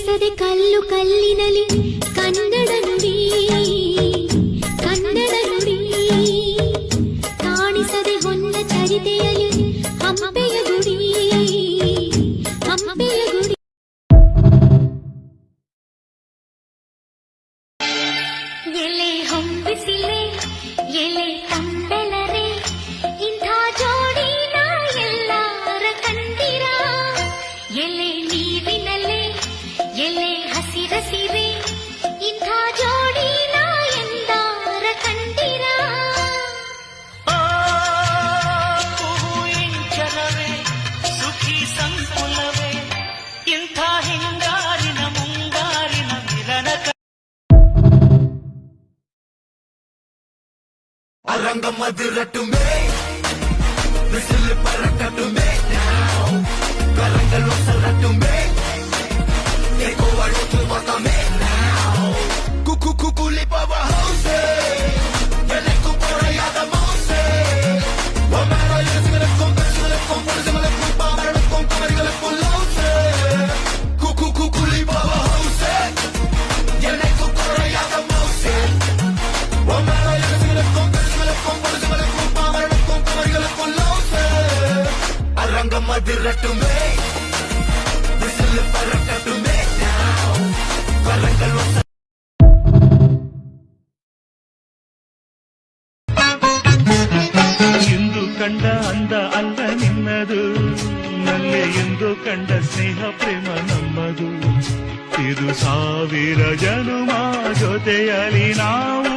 ಕೇಳಿಸದೆ ಕಲ್ಲು ಕಲ್ಲಿನಲಿ ಕನ್ನಡ ನುಡಿ ಕಾಣಿಸದೆ ಹೊನ್ನ ಚರಿತೆಯಲಿ ಹಂಪೆಯ ಗುಡಿ ಎಲೆ ಹೊಂಬಿಸಿಲೆ ಎಲೆ ತಂಬೆಲರೆ ಇಂಥ ಜೋಡಿನ ಎಲ್ಲಾರ ಕಂಡಿರ ಎಲೆ ನೀರಿನಲೆ ಎಲೆ ಹಸಿರಸಿರೆ ಇಂಥ ಜೋಡಿನ ಎಂದಾರ ಕಂಡಿರ ಇಂಚಲವೇ ಸುಖಿ ಸಂಕುಲವೇ ಇಂಥ ಹಿಂಗಾರಿನ ಮುಂಗಾರಿನ ಮಿಲನ அரங்கம் அதிரட்டுமே விசில் பறக்கட்டுமே கரங்கள் வசரட்டுமே கேக்கோ அழுத்து பார்த்தமே குக்கு குக்குலி பவர் ஹவுஸே எனக்கு குறையாத மவுசே ஒமேரோ யூசிகளுக்கும் பெருசுகளுக்கும் பொருசுகளுக்கும் பாமரனுக்கும் குமரிகளுக்கும் லவுசே குக்கு குக்குலி பவர் ஹவுஸே எனக்கு குறையாத மவுசே ஒமேரோ யூசிகளுக்கும் அரங்கம் அதிரட்டுமே விசில் பறக்கட்டுமே கரங்கள் ಎಂದು ಕಂಡ ಅಂದ ಅಲ್ಲ ನಿನ್ನದು ನಲ್ಲೆ ಎಂದು ಕಂಡ ಸ್ನೇಹ ಪ್ರೇಮ ನಮ್ಮದು ಇದು ಸಾವಿರ ಜನುಮ ಜೊತೆಯಲಿ ನಾವು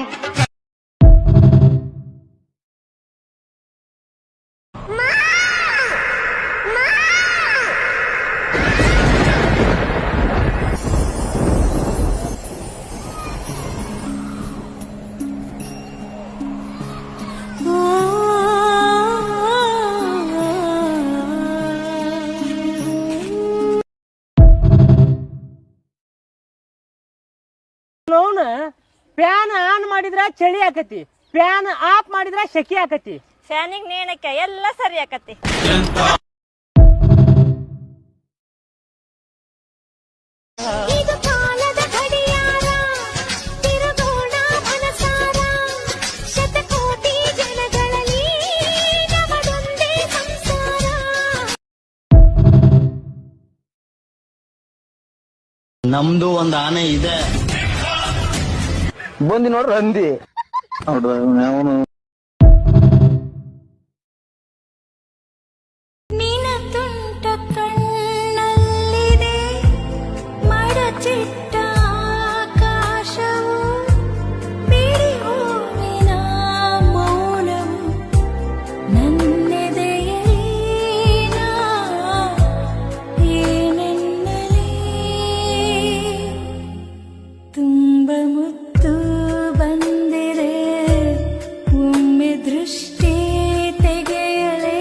ಫ್ಯಾನ್ ಆನ್ ಮಾಡಿದ್ರ ಚಳಿ ಆಕತಿ, ಫ್ಯಾನ್ ಆಫ್ ಮಾಡಿದ್ರ ಶೆಕೆ ಆಕತಿ. ಫ್ಯಾನಿಗೆ ನೇಣಕ್ಕೆ ಎಲ್ಲ ಸರಿ ಆಕತಿ. ನಮ್ದು ಒಂದ್ ಆನೆ ಇದೆ, ಬಂದಿ ನೋಡ್ರಿ ಅಂದಿ ನೋಡ್ರಿ ಅವನು ನಿನ ತುಂಟ ಕಣ್ಣಲ್ಲಿದೆ ಮಡಚಿಟ್ಟ ಆಕಾಶವು ಬಿಡಿ ಹೂವಿನ ಮೌನವು ನನ್ನೆದೆಯಲ್ಲಿ ಏನೆನ್ನಲಿ ತುಂಬ ಮುತ್ತು ಬಂದಿದೆ ಒಮ್ಮೆ ದೃಷ್ಟಿ ತೆಗೆಯಲೇ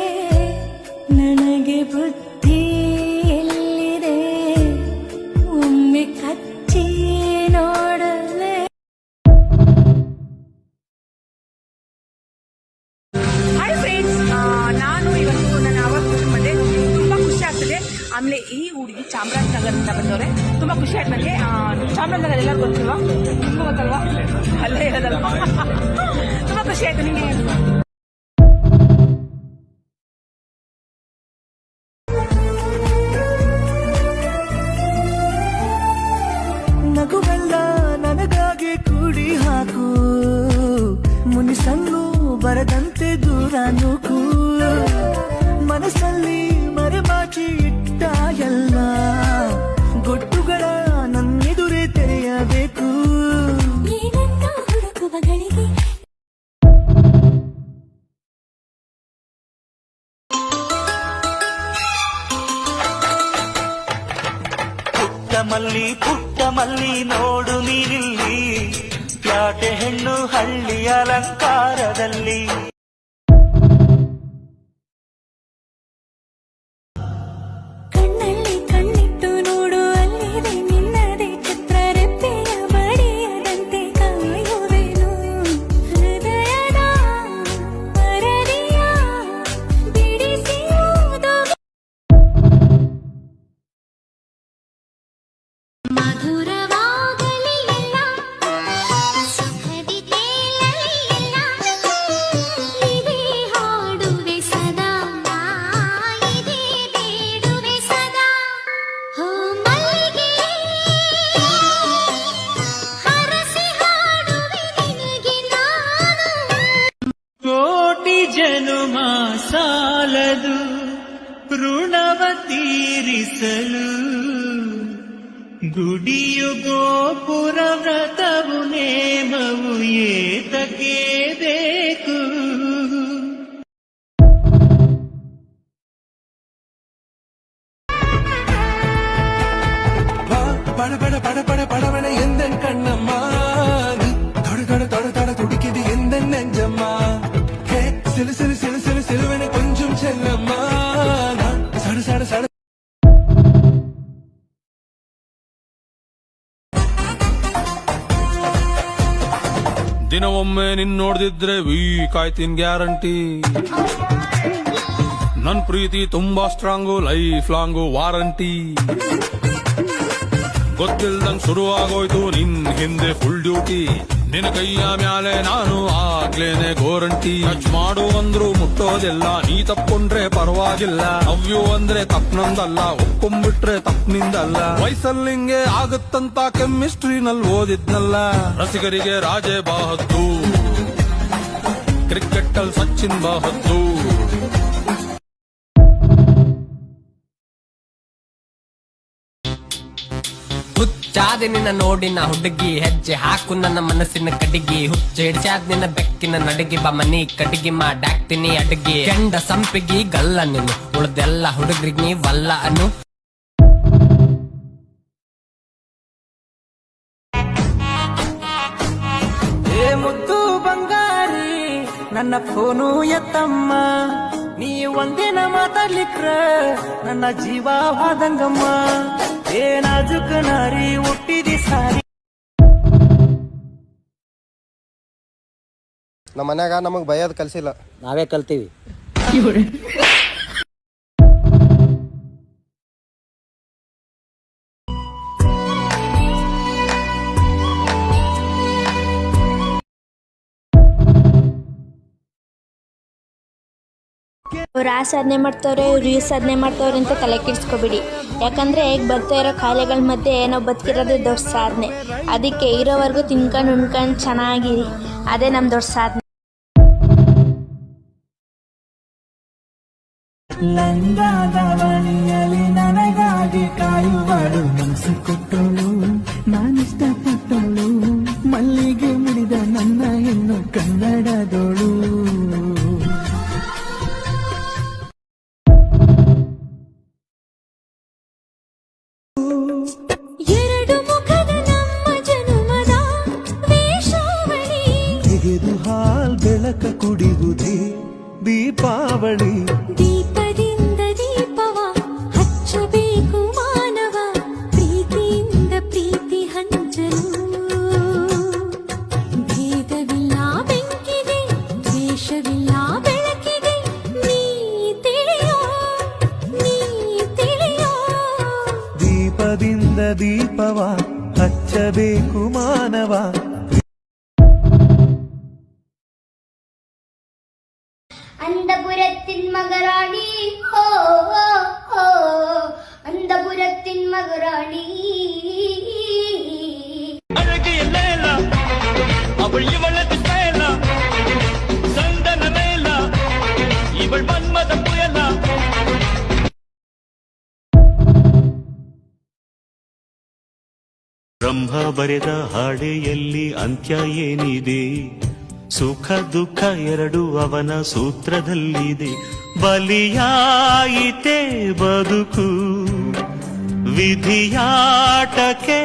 ನನಗೆ ಬುದ್ಧಿ ಎಲ್ಲಿದೆ ಒಮ್ಮೆ ಕಚ್ಚಿ ನೋಡಲೇ. ಹಾಯ್ ಫ್ರೆಂಡ್ಸ್, ನಾನು ಇವತ್ತು ನನ್ನ ಅವತ್ತು ಬಂದೆ, ತುಂಬಾ ಖುಷಿ ಆಗ್ತದೆ. ಆಮೇಲೆ ಈ ಹುಡುಗಿ ಚಾಮರಾಜನಗರದಿಂದ ಬಂದವ್ರೆ, ತುಂಬಾ ಖುಷಿ ಆಯ್ತು ನನಗೆ. ಚಾಮರಾಜನಗರ ಎಲ್ಲರೂ ಗೊತ್ತಿಲ್ವಾ? ನಿಮ್ಗೂ ಗೊತ್ತಲ್ವಾ? ಅಲ್ಲೇ ಇರೋದಲ್ವಾ? ತುಂಬಾ ಖುಷಿ ಆಯ್ತು. ನಿಮಗೆ ನಗುವೆಲ್ಲ ನನಗಾಗಿ ಕೂಡಿ ಹಾಕು, ಮುನಿಸನ್ನು ಬರದಂತೆ ದೂರ ನೂಕು, ಮನಸ್ಸಲ್ಲಿ ಮರೆಮಾಚಿ ಇಟ್ಟ ಎಲ್ಲ ಗೊಟ್ಟುಗಳ ನನ್ನೆದುರೇ ತೆರೆಯಬೇಕು. ಹುಡುಕುವಗಳಿಗೆ ಪುಟ್ಟ ಮಲ್ಲಿ ನೋಡು ನೀನಿಲ್ಲಿ, ಪ್ಯಾಟೆ ಹೆಣ್ಣು ಹಳ್ಳಿ ಅಲಂಕಾರದಲ್ಲಿ. ಕಣ್ಣಲ್ಲಿ ಕಣ್ಣಿಟ್ಟು ನೋಡು, ಅಲ್ಲಿದೆ ನಿನ್ನದೇ ಚಿತ್ರ, ರೆಪ್ಪೆಯ ಬಡಿಯದಂತೆ ಕಾಯುವೆನು. ಹೃದಯದ ಪರದಿಯ ಬಿಡಿಸಿ ತೀರಿಸಲು ಗುಡಿಯು ಗೋಪುರ ವ್ರತವು ನೇಮವು ಏತಕ್ಕೆ ಬೇಕು. பட பட பட பட படவன எந்த கண்ணம்மா நீ தொட தொட தொட தொட துடிக்குது எந்த நெஞ்சம்மா ஹே சிலு சிலு சிலு சிலு சிலுவன கொஞ்சம் செல்லம்மா சட சட சட ದಿನವೊಮ್ಮೆ ನಿನ್ ನೋಡ್ದಿದ್ರೆ ವೀಕ್ ಆಯ್ತಿನ್ ಗ್ಯಾರಂಟಿ. ನನ್ ಪ್ರೀತಿ ತುಂಬಾ ಸ್ಟ್ರಾಂಗು, ಲೈಫ್ ಲಾಂಗು ವಾರಂಟಿ. ಗೊತ್ತಿಲ್ದಂಗ್ ಶುರು ಆಗೋಯ್ತು ನಿನ್ ಹಿಂದೆ ಫುಲ್ ಡ್ಯೂಟಿ. ನಿನ್ನ ಕೈಯ ಮ್ಯಾಲೆ ನಾನು ಆಗ್ಲೇನೆ ಗೋರಂಟಿ. ಟಚ್ ಮಾಡು ಅಂದ್ರು ಮುಟ್ಟೋದಿಲ್ಲ, ನೀ ತಪ್ಕೊಂಡ್ರೆ ಪರವಾಗಿಲ್ಲ. ಅವ್ಯೂ ಅಂದ್ರೆ ತಪ್ ನಂದಲ್ಲ, ಒಪ್ಕೊಂಡ್ಬಿಟ್ರೆ ತಪ್ ನಿಂದಲ್ಲ. ವಯಸ್ಸಲ್ಲಿಂಗೆ ಆಗುತ್ತಂತ ಕೆಮಿಸ್ಟ್ರಿನಲ್ಲಿ ಓದಿದ್ನಲ್ಲ. ರಸಿಗರಿಗೆ ರಾಜೇ ಬಹದ್ದೂರ್, ಕ್ರಿಕೆಟ್ ಅಲ್ಲಿ ಸಚಿನ್ ಬಹದ್ದೂರ್. ಹುಚ್ಚಾದೆ ನಿನ್ನ ನೋಡಿ ನಾ ಹುಡುಗಿ, ಹೆಜ್ಜೆ ಹಾಕು ನನ್ನ ಮನಸ್ಸಿನ ಕಡಿಗಿ. ಹುಚ್ಚೇಡ್ಸಾದ್ ನಿನ್ನ ಬೆಕ್ಕಿನ ನಡಗಿ, ಬಾ ಮನಿ ಕಡಿಗಿ ಮಾಡಾಕ್ತೀನಿ ಅಡಗಿ. ಕೆಂಡ ಸಂಪಿಗಿ ಗಲ್ಲ ನೀನು, ಉಳ್ದೆಲ್ಲ ಹುಡುಗ್ರಿಗೆ ನೀ ವಲ್ಲ ಅನು. ಏ ಮುದ್ದು ಬಂಗಾರಿ ನನ್ನ ಫೋನು ಎತ್ತಮ್ಮ, ನೀ ಒಂದಿನ ಮಾತಾಡ್ಲಿಕ್ರ ನನ್ನ ಜೀವ ಹಾದಂಗಮ್ಮ. ಏ ನಾಜುಕ ನಾರಿ ಹುಟ್ಟಿದಿ ಸಾರಿ. ನಮ್ಮ ಮನ್ಯಾಗ ನಮಗ್ ಬೈಯೋದ್ ಕಲ್ಸಿಲ್ಲ, ನಾವೇ ಕಲ್ತೀವಿ. ಅವ್ರು ಆ ಸಾಧನೆ ಮಾಡ್ತವ್ರೆ, ಇವ್ರು ಈ ಸಾಧನೆ ಮಾಡ್ತವ್ರೆ ಅಂತ ತಲೆ ಕೆಡಿಸ್ಕೊಬಿಡಿ. ಯಾಕಂದರೆ ಈಗ ಬರ್ತಾ ಇರೋ ಕಾಯಿಲೆಗಳ ಮಧ್ಯೆ ನಾವು ಬದುಕಿರೋದೇ ದೊಡ್ಡ ಸಾಧನೆ. ಅದಕ್ಕೆ ಇರೋವರೆಗೂ ತಿನ್ಕೊಂಡು ಉಣ್ಕೊಂಡು ಚೆನ್ನಾಗಿರಿ, ಅದೇ ನಮ್ಮ ದೊಡ್ಡ ಸಾಧನೆ. ಲಂಗಾದವಣಿಯಲ್ಲಿ ನನಗಾಗಿ ಕಾಯುವಳು, ಮನಸ್ಸು ಕೊಟ್ಟೋಳು ನಾನಿಷ್ಟಪಟ್ಟೋಳು. ಮಲ್ಲಿಗೆ ಮುಡಿದ ನನ್ನ ಹೆಣ್ಣು ಕನ್ನಡದೋಳು. ಎರಡು ಮುಖದ ನಮ್ಮ ಜನುಮದ ವೇಷಾವಳಿ, ತೆಗೆದು ಹಾಲ್ ಬೆಳಕ ಕುಡಿಯುವುದೇ ದೀಪಾವಳಿ. ದೀಪದಿಂದ ದೀಪವ ಹಚ್ಚಬೇಕು ಮಾನವ, ಪ್ರೀತಿಯಿಂದ ಪ್ರೀತಿ ಹಂಚಲು. ಭೇದವಿಲ್ಲ ಬೆಂಕಿಗೆ, ದ್ವೇಷವಿಲ್ಲ ಬೆಳಕಿಗೆ, ನೀ ತಿಳಿಯೋ ನೀ ತಿಳಿಯೋ. ದೀಪದಿಂದ ದೀಪವ ಹಚ್ಚಬೇಕು ಮಾನವ. അന്തപുരത്തിൻ മകറാണി ഹോ ഹോ ഹോ, അന്തപുരത്തിൻ മകറാണി. ಅಳಗೆಯಲ್ಲ ಇಲ್ಲ ಅವಳು ಇವಳದು ಸ್ಟೈಲ, ಸಂದನ ಮೇಲ ಇವಳು ಮನ್ಮದ ಪುಯಲ. ಬ್ರಹ್ಮ ಬರೆದ ಹಾಡೆಯಲ್ಲಿ ಅಂತ್ಯ ಏನಿದೆ? ಸುಖ ದುಃಖ ಎರಡು ಅವನ ಸೂತ್ರದಲ್ಲಿದೆ. ಬಲಿಯಾಯಿತೆ ಬದುಕು ವಿಧಿಯಾಟಕ್ಕೆ